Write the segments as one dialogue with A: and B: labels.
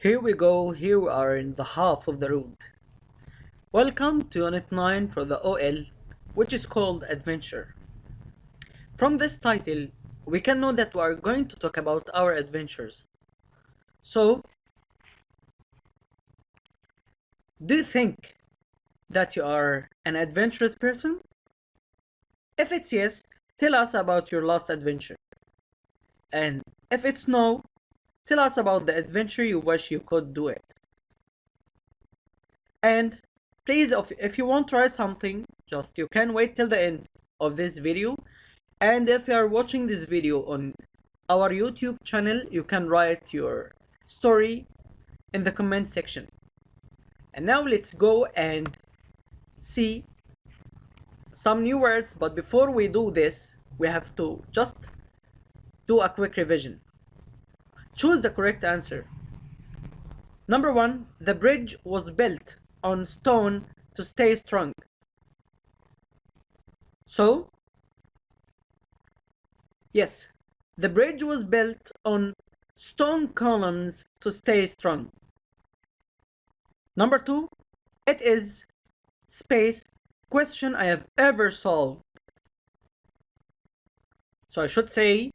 A: Here we go, here we are in the half of the road. Welcome to Unit 9 for the OL, which is called Adventure. From this title, we can know that we are going to talk about our adventures. So, do you think that you are an adventurous person? If it's yes, tell us about your last adventure. And if it's no, tell us about the adventure you wish you could do it. And please, if you want to try something, you can wait till the end of this video. And if you are watching this video on our YouTube channel, you can write your story in the comment section. And now let's go and see some new words. But before we do this, we have to just do a quick revision. Choose the correct answer. Number 1, the bridge was built on stone to stay strong. So, yes, the bridge was built on stone columns to stay strong. Number 2, it is space question I have ever solved. So I should say,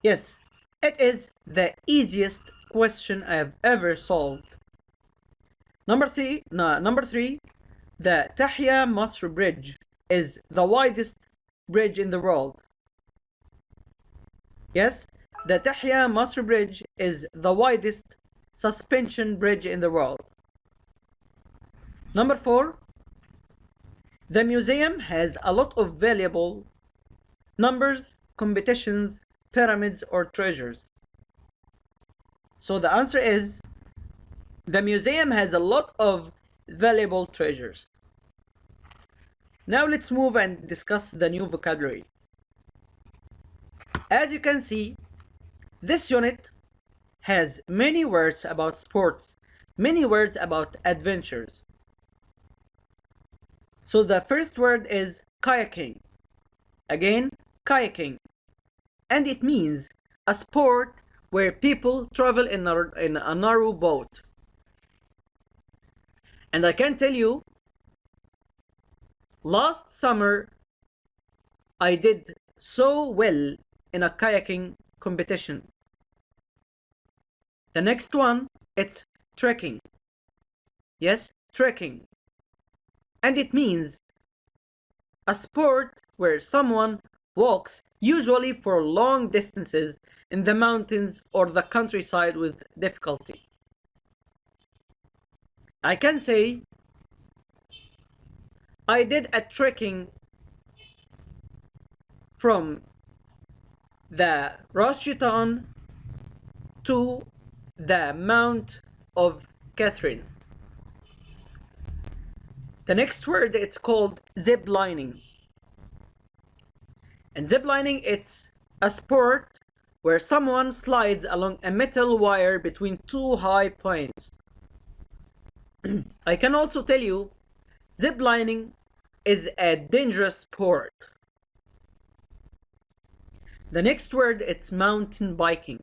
A: yes, it is the easiest question I have ever solved. Number 3, the Tahya Masr Bridge is the widest bridge in the world. Yes, the Tahya Masr Bridge is the widest suspension bridge in the world. Number 4, the museum has a lot of valuable numbers, competitions, pyramids, or treasures. So the answer is, the museum has a lot of valuable treasures. Now let's move and discuss the new vocabulary. As you can see, this unit has many words about sports, many words about adventures. So the first word is kayaking. Again, kayaking. And it means a sport where people travel in a narrow boat. And I can tell you, last summer I did so well in a kayaking competition. The next one, it's trekking. Yes, trekking. And it means a sport where someone walks, usually for long distances in the mountains or the countryside with difficulty. I can say I did a trekking from the Rosh Shaitan to the Mount of Catherine. The next word, it's called ziplining. And ziplining, it's a sport where someone slides along a metal wire between two high points. I can also tell you, ziplining is a dangerous sport. The next word, it's mountain biking.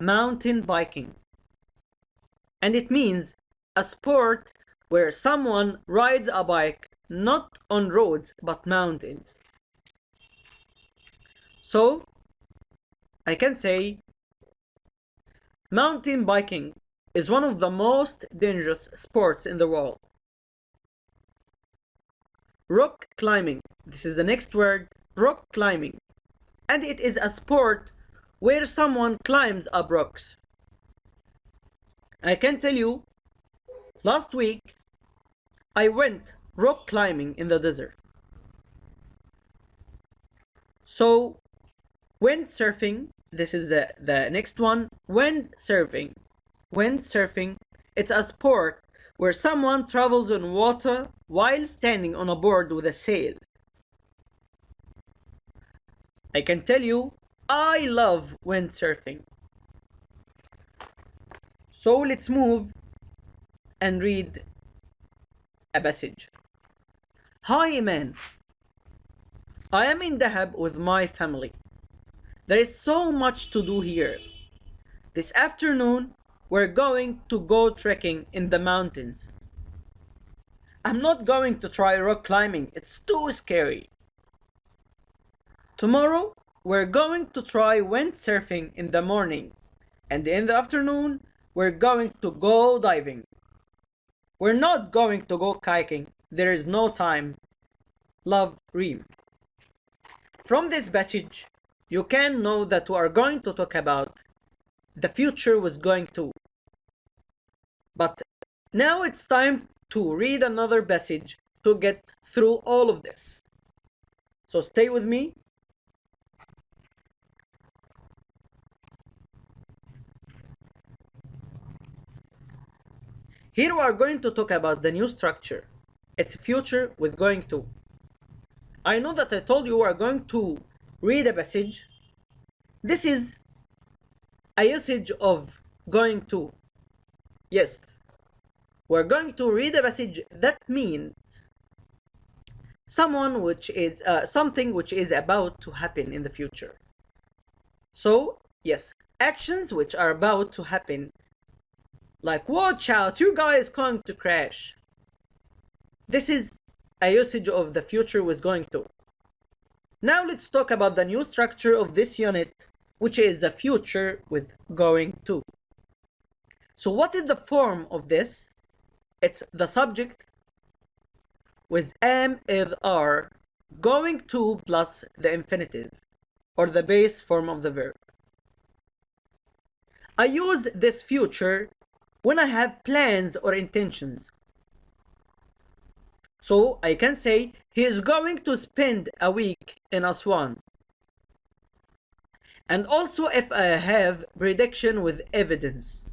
A: Mountain biking. And it means a sport where someone rides a bike not on roads but mountains. So, I can say mountain biking is one of the most dangerous sports in the world. Rock climbing. This is the next word, rock climbing. And it is a sport where someone climbs up rocks. I can tell you, last week I went rock climbing in the desert. So, windsurfing, this is the next one, windsurfing. Windsurfing, it's a sport where someone travels on water while standing on a board with a sail. I can tell you, I love windsurfing. So let's move and read a passage. Hi Iman, I am in Dahab with my family. There is so much to do here. This afternoon, we're going to go trekking in the mountains. I'm not going to try rock climbing, it's too scary. Tomorrow, we're going to try windsurfing in the morning, and in the afternoon, we're going to go diving. We're not going to go kayaking, there is no time. Love, Reem. From this passage, you can know that we are going to talk about the future was going to. But now it's time to read another passage to get through all of this. So stay with me. Here we are going to talk about the new structure. It's future with going to. I know that I told you we are going to read a passage. This is a usage of going to. Yes, we're going to read a passage that means something which is about to happen in the future. So, yes, actions which are about to happen. Like, watch out, you guys going to crash. This is a usage of the future with going to. Now let's talk about the new structure of this unit, which is the future with going to. So what is the form of this? It's the subject with am, is, are, going to plus the infinitive, or the base form of the verb. I use this future when I have plans or intentions. So I can say he is going to spend a week in Aswan. And also if I have prediction with evidence.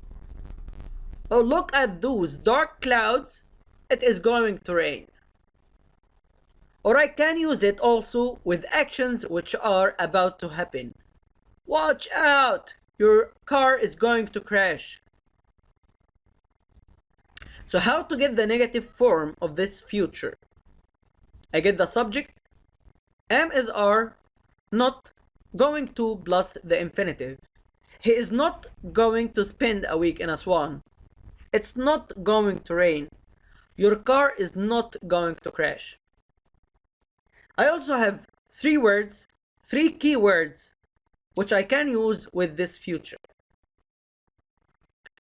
A: Oh, look at those dark clouds, it is going to rain. Or I can use it also with actions which are about to happen. Watch out, your car is going to crash. So how to get the negative form of this future? I get the subject, am, is, are, not going to plus the infinitive. He is not going to spend a week in Aswan. It's not going to rain. Your car is not going to crash. I also have three key words, which I can use with this future.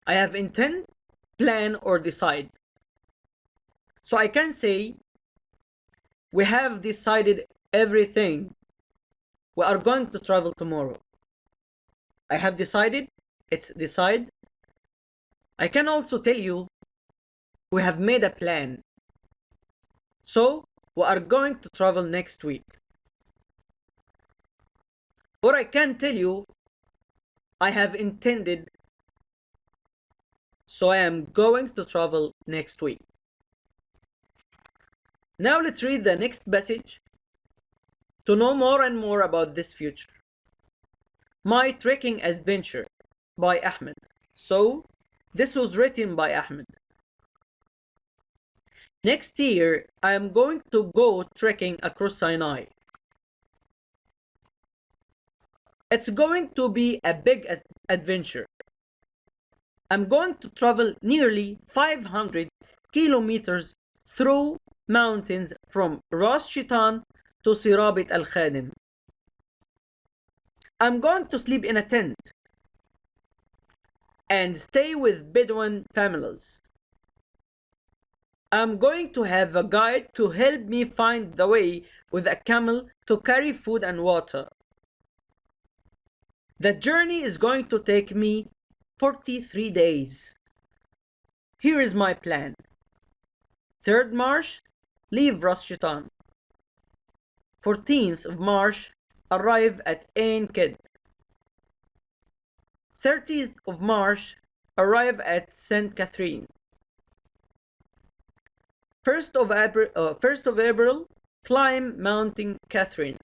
A: I have intend, plan, or decide. So I can say, we have decided everything. We are going to travel tomorrow. I have decided, it's decide. I can also tell you, we have made a plan. So, we are going to travel next week. Or I can tell you, I have intended, so I am going to travel next week. Now let's read the next passage to know more and more about this future. My Trekking Adventure by Ahmed. So, this was written by Ahmed. Next year, I am going to go trekking across Sinai. It's going to be a big adventure. I'm going to travel nearly 500 kilometers through mountains from Ras Shaitan to Sirabit al-Khadim. I'm going to sleep in a tent and stay with Bedouin families. I'm going to have a guide to help me find the way with a camel to carry food and water. The journey is going to take me 43 days. Here is my plan. 3rd March, leave Ras Shaitan. 14th of March, arrive at Ain Kid. 30th of March, arrive at St. Catherine. 1st of April, climb Mountain Catherine.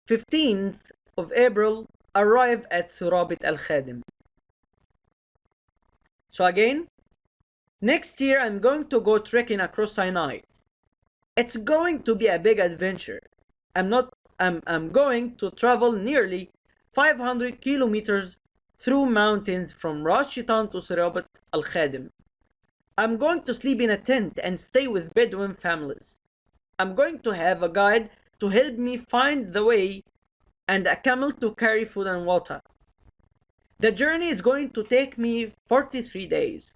A: 15th of April, arrive at Surabit al-Khadim. So again, next year I'm going to go trekking across Sinai. It's going to be a big adventure. I'm going to travel nearly 500 kilometers through mountains from Ras Shaitan to Sirabat al-Khadim. I'm going to sleep in a tent and stay with Bedouin families. I'm going to have a guide to help me find the way and a camel to carry food and water. The journey is going to take me 43 days.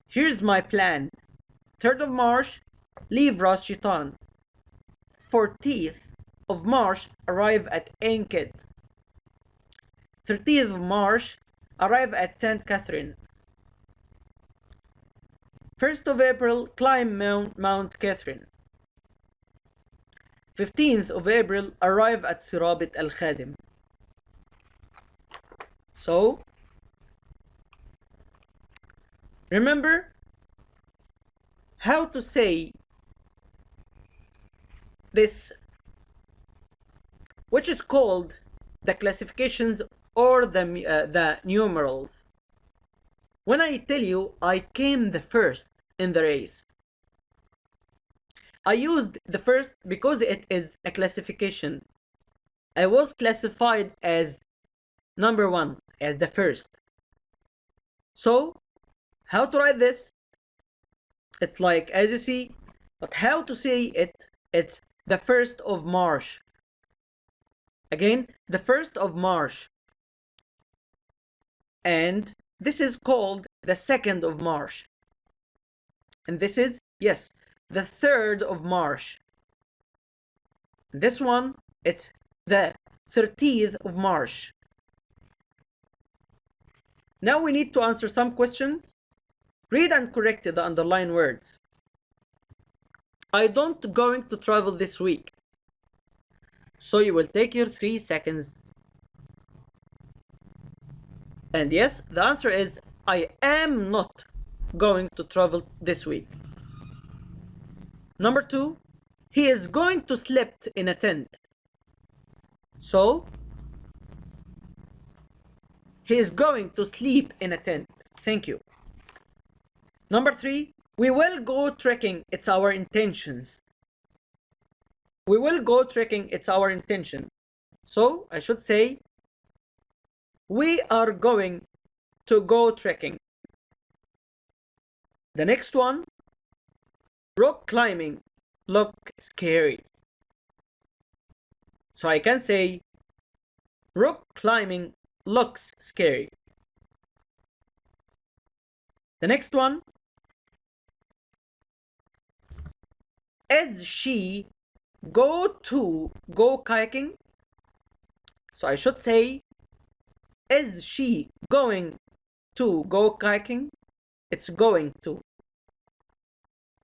A: Here's my plan. 3rd of March, leave Ras Shaitan. 14th of March, arrive at Ain Kid. 30th of March, arrive at St. Catherine. 1st of April, climb Mount Catherine. 15th of April, arrive at Sirabat al-Khadim. So, remember how to say this, which is called the classifications or the numerals. When I tell you I came the first in the race, I used the first because it is a classification. I was classified as number 1, as the first. So, how to write this? It's like, as you see, but how to say it? It's the 1st of March. Again, the 1st of March. And this is called the 2nd of March. And this is, yes, the 3rd of March. This one, it's the 30th of March. Now we need to answer some questions. Read and correct the underlined words. I don't going to travel this week. So you will take your 3 seconds. And yes, the answer is I am not going to travel this week. Number 2, he is going to sleep in a tent. So, he is going to sleep in a tent. Thank you. Number 3, we will go trekking. It's our intentions. We will go trekking. It's our intention. So, I should say, we are going to go trekking. The next one, rock climbing look scary. So I can say, rock climbing looks scary. The next one, is she go kayaking? So I should say, is she going to go kayaking? It's going to.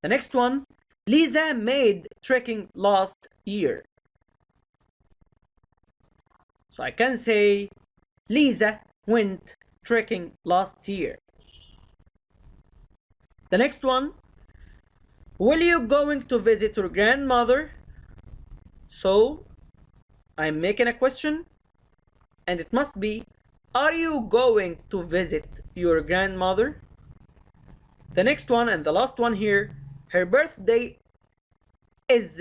A: The next one, Lisa made trekking last year. So I can say, Lisa went trekking last year. The next one, will you going to visit your grandmother? So I'm making a question, and it must be, are you going to visit your grandmother? The next one and the last one here, her birthday is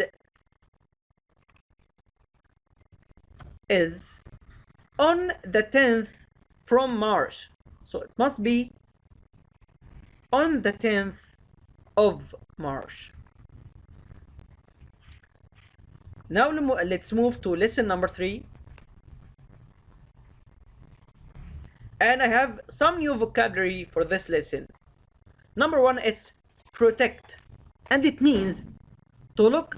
A: on the 10th from March. So it must be on the 10th of March. Now let's move to lesson number 3. And I have some new vocabulary for this lesson. Number 1 is protect. And it means to look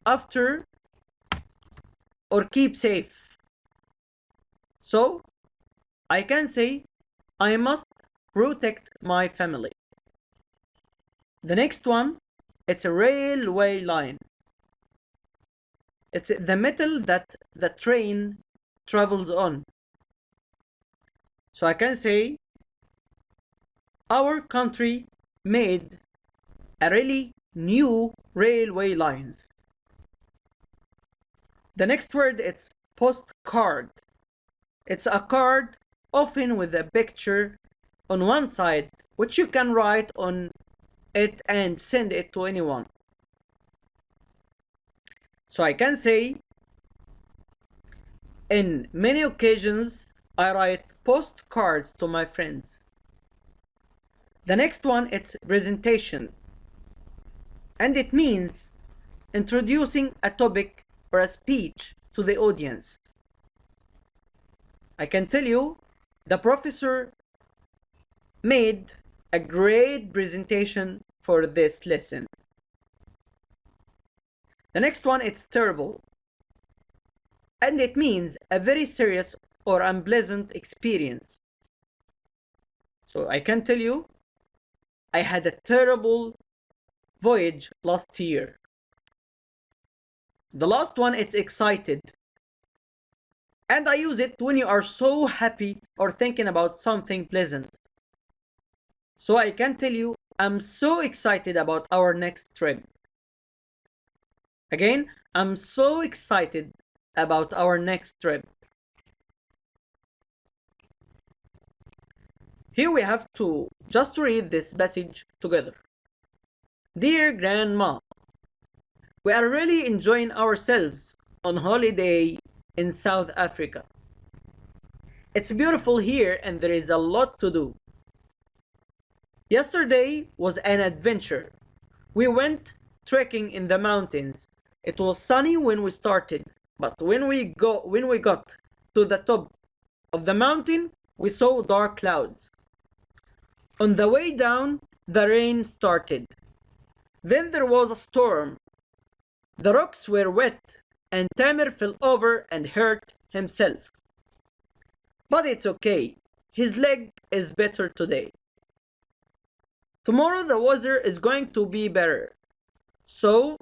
A: after or keep safe. So I can say, I must protect my family. The next one, it's a railway line. It's the metal that the train travels on. So I can say, our country made a really new railway lines. The next word, it's postcard. It's a card, often with a picture on one side, which you can write on it and send it to anyone. So I can say, In many occasions, I write postcards to my friends. The next one is presentation, and it means introducing a topic or a speech to the audience. I can tell you, the professor made a great presentation for this lesson. The next one is terrible, and it means a very serious or unpleasant experience. So I can tell you, I had a terrible voyage last year. The last one is excited, and I use it when you are so happy or thinking about something pleasant. So I can tell you, I'm so excited about our next trip. Again, I'm so excited about our next trip. Here we have to just read this passage together. Dear Grandma, we are really enjoying ourselves on holiday in South Africa. It's beautiful here and there is a lot to do. Yesterday was an adventure. We went trekking in the mountains. It was sunny when we started, but when we got to the top of the mountain, we saw dark clouds. On the way down, the rain started. Then there was a storm. The rocks were wet, and Tamer fell over and hurt himself. But it's okay. His leg is better today. Tomorrow the weather is going to be better. So,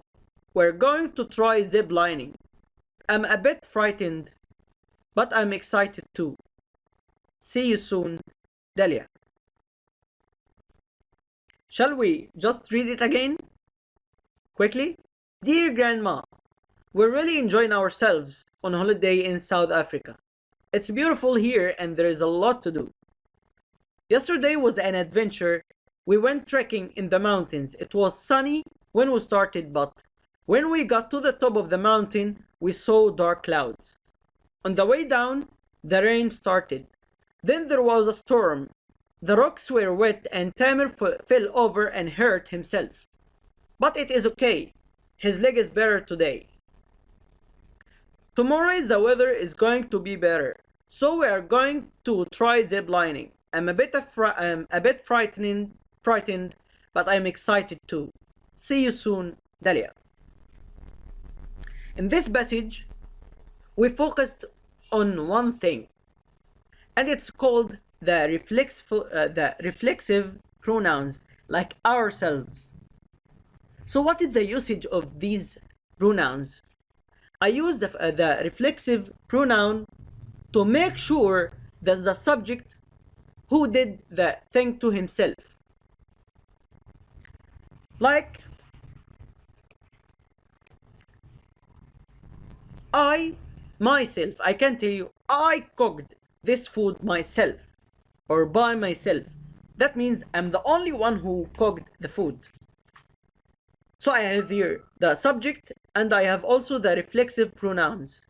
A: we're going to try ziplining. I'm a bit frightened, but I'm excited too. See you soon, Delia. Shall we just read it again? Quickly? Dear Grandma, we're really enjoying ourselves on holiday in South Africa. It's beautiful here and there is a lot to do. Yesterday was an adventure. We went trekking in the mountains. It was sunny when we started, but when we got to the top of the mountain, we saw dark clouds. On the way down, the rain started. Then there was a storm. The rocks were wet and Tamer fell over and hurt himself. But it is okay. His leg is better today. Tomorrow the weather is going to be better, so we are going to try ziplining. I'm a bit frightened, but I'm excited too. See you soon, Dalia. In this passage, we focused on one thing, and it's called the reflexive pronouns, like ourselves. So what is the usage of these pronouns? I use the reflexive pronoun to make sure that the subject who did the thing to himself. Like, myself, I can tell you, I cooked this food myself or by myself. That means I'm the only one who cooked the food. So I have here the subject and I have also the reflexive pronouns.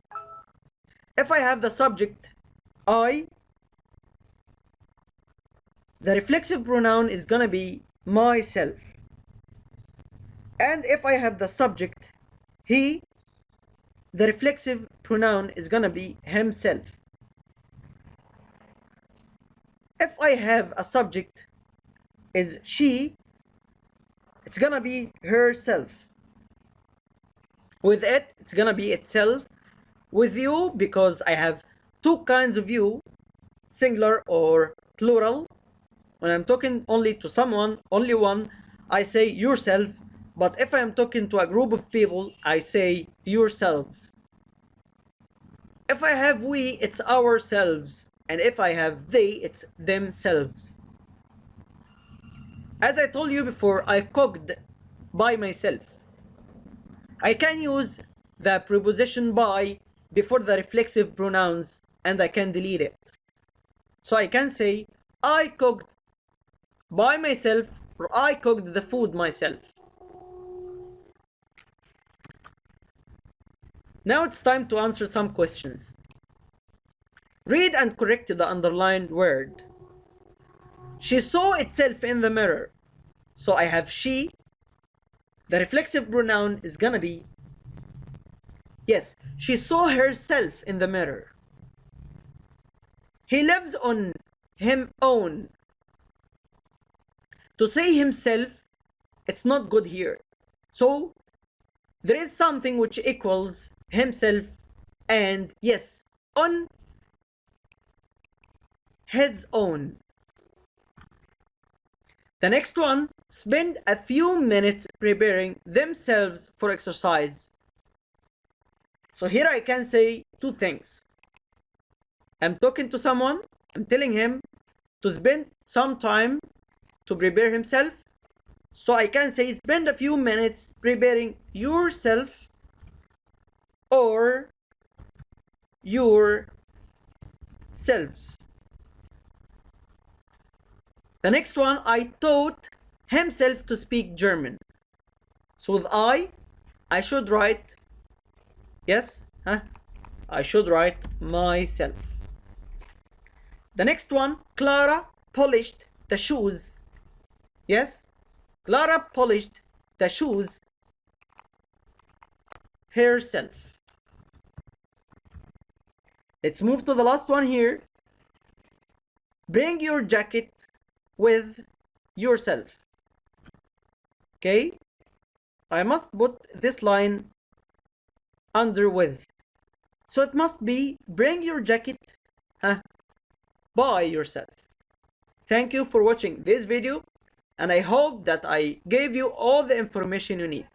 A: If I have the subject I, the reflexive pronoun is gonna be myself. And if I have the subject he, the reflexive pronoun is gonna be himself. If I have a subject is she, it's gonna be herself. With it, it's gonna be itself. With you, because I have two kinds of you, singular or plural. When I'm talking only to someone, only one, I say yourself. But if I'm talking to a group of people, I say yourselves. If I have we, it's ourselves. And if I have they, it's themselves. As I told you before, I cooked by myself. I can use the preposition by before the reflexive pronouns and I can delete it. So I can say, I cooked by myself or I cooked the food myself. Now it's time to answer some questions. Read and correct the underlined word. She saw itself in the mirror. So I have she. The reflexive pronoun is gonna be, yes, she saw herself in the mirror. He lives on him own. To say himself, it's not good here. So there is something which equals himself and, yes, on his own. The next one, spend a few minutes preparing themselves for exercise. So here I can say two things. I'm talking to someone, I'm telling him to spend some time to prepare himself. So I can say spend a few minutes preparing yourself or yourselves. The next one, I taught himself to speak German. So with I should write, yes, I should write myself. The next one, Clara polished the shoes. Yes, Clara polished the shoes herself. Let's move to the last one here. Bring your jacket with yourself. Okay, I must put this line under with. So it must be bring your jacket by yourself. Thank you for watching this video, and I hope that I gave you all the information you need.